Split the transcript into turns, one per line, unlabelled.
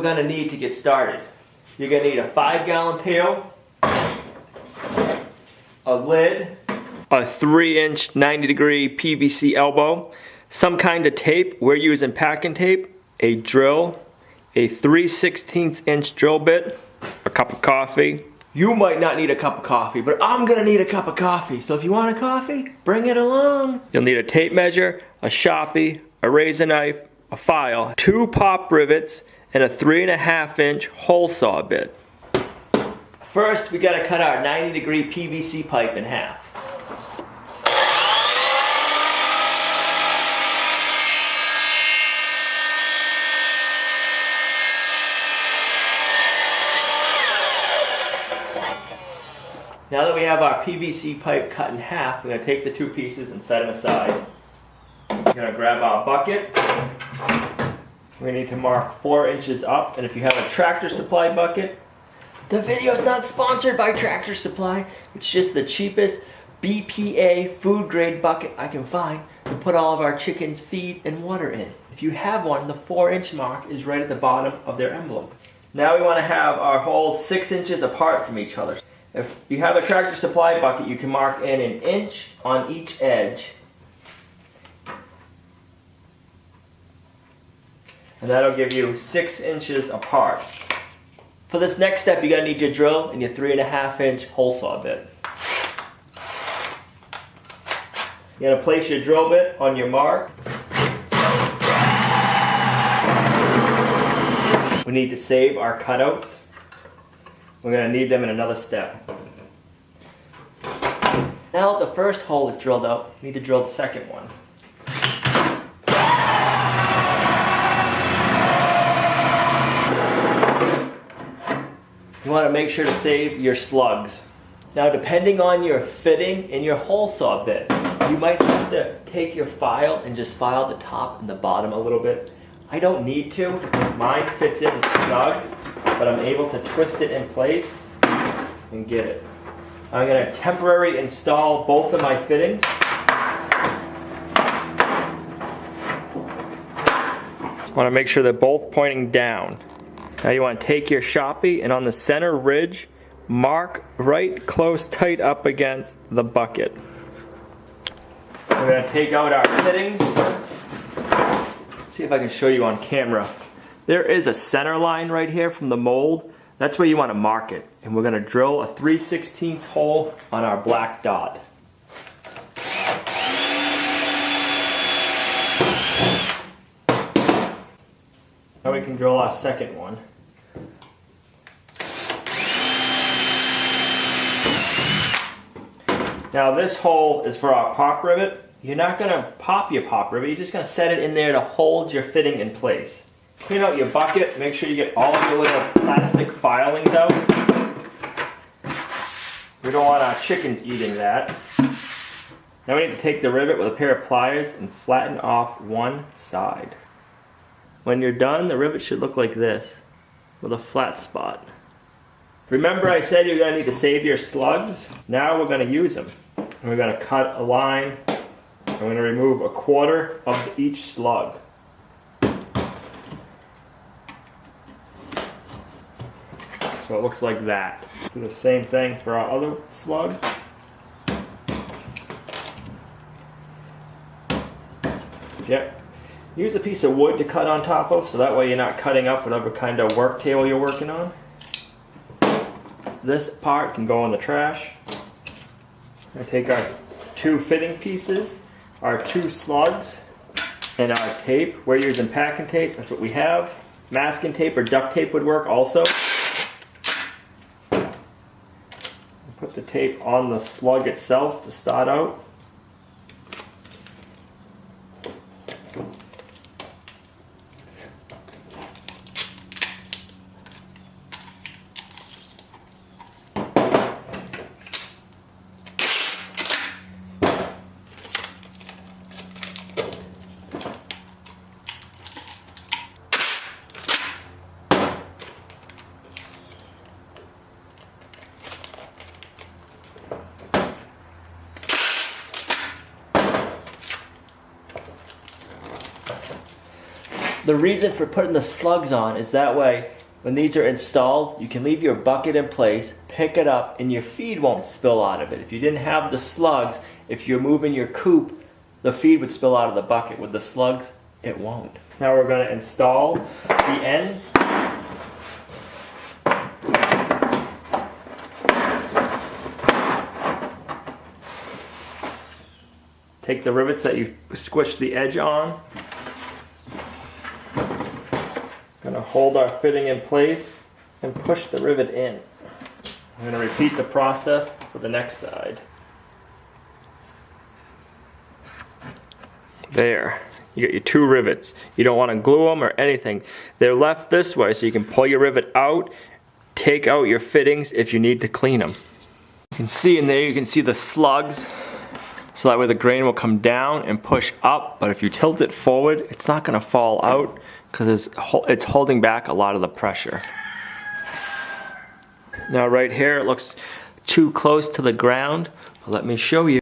we're gonna need to get started. You're gonna need a 5-gallon pail, a lid, a 3-inch 90-degree PVC elbow, some kind of tape. We're using packing tape, a drill, a 3/16 inch drill bit, a cup of coffee. You might not need a cup of coffee, but I'm gonna need a cup of coffee. So if you want a coffee, bring it along. You'll need a tape measure, a Sharpie, a razor knife, a file, 2 pop rivets, and a 3.5 inch hole saw bit. First, we gotta cut our 90-degree PVC pipe in half. Now that we have our PVC pipe cut in half, we're going to take the 2 pieces and set them aside. We're going to grab our bucket. We need to mark 4 inches up, and if you have a Tractor Supply bucket, the video's not sponsored by Tractor Supply. It's just the cheapest BPA food grade bucket I can find to put all of our chickens' feed and water in. If you have one, the 4-inch mark is right at the bottom of their emblem. Now we want to have our holes 6 inches apart from each other. If you have a Tractor Supply bucket, you can mark in 1 inch on each edge. And that'll give you 6 inches apart. For this next step, you're going to need your drill and your 3.5 inch hole saw bit. You're going to place your drill bit on your mark. We need to save our cutouts. We're going to need them in another step. Now that the first hole is drilled out, we need to drill the second one. You want to make sure to save your slugs. Now, depending on your fitting and your hole saw bit, you might have to take your file and just file the top and the bottom a little bit. I don't need to. Mine fits in snug, but I'm able to twist it in place and get it. I'm going to temporarily install both of my fittings. I want to make sure they're both pointing down. Now you want to take your Sharpie and on the center ridge, mark right close tight up against the bucket. We're going to take out our fittings. See if I can show you on camera. There is a center line right here from the mold. That's where you want to mark it. And we're going to drill a 3/16 hole on our black dot. Now we can drill our second one. Now this hole is for our pop rivet. You're not going to pop your pop rivet, you're just going to set it in there to hold your fitting in place. Clean out your bucket, make sure you get all of your little plastic filings out. We don't want our chickens eating that. Now we need to take the rivet with a pair of pliers and flatten off one side. When you're done, the rivet should look like this, with a flat spot. Remember I said you're going to need to save your slugs? Now we're going to use them. We're going to cut a line. I'm going to remove 1/4 of each slug. So it looks like that. Do the same thing for our other slug. Yep. Use a piece of wood to cut on top of, so that way you're not cutting up whatever kind of work table you're working on. This part can go in the trash. I take our 2 fitting pieces, our 2 slugs, and our tape. We're using packing tape, that's what we have. Masking tape or duct tape would work also. Put the tape on the slug itself to start out. The reason for putting the slugs on is that way when these are installed, you can leave your bucket in place, pick it up, and your feed won't spill out of it. If you didn't have the slugs, if you're moving your coop, the feed would spill out of the bucket. With the slugs, it won't. Now we're going to install the ends. Take the rivets that you squished the edge on. Going to hold our fitting in place and push the rivet in. I'm going to repeat the process for the next side. There. You get your 2 rivets. You don't want to glue them or anything. They're left this way so you can pull your rivet out, take out your fittings if you need to clean them. You can see in there, you can see the slugs. So that way the grain will come down and push up, but if you tilt it forward, it's not going to fall out because it's holding back a lot of the pressure. Now right here it looks too close to the ground, but let me show you.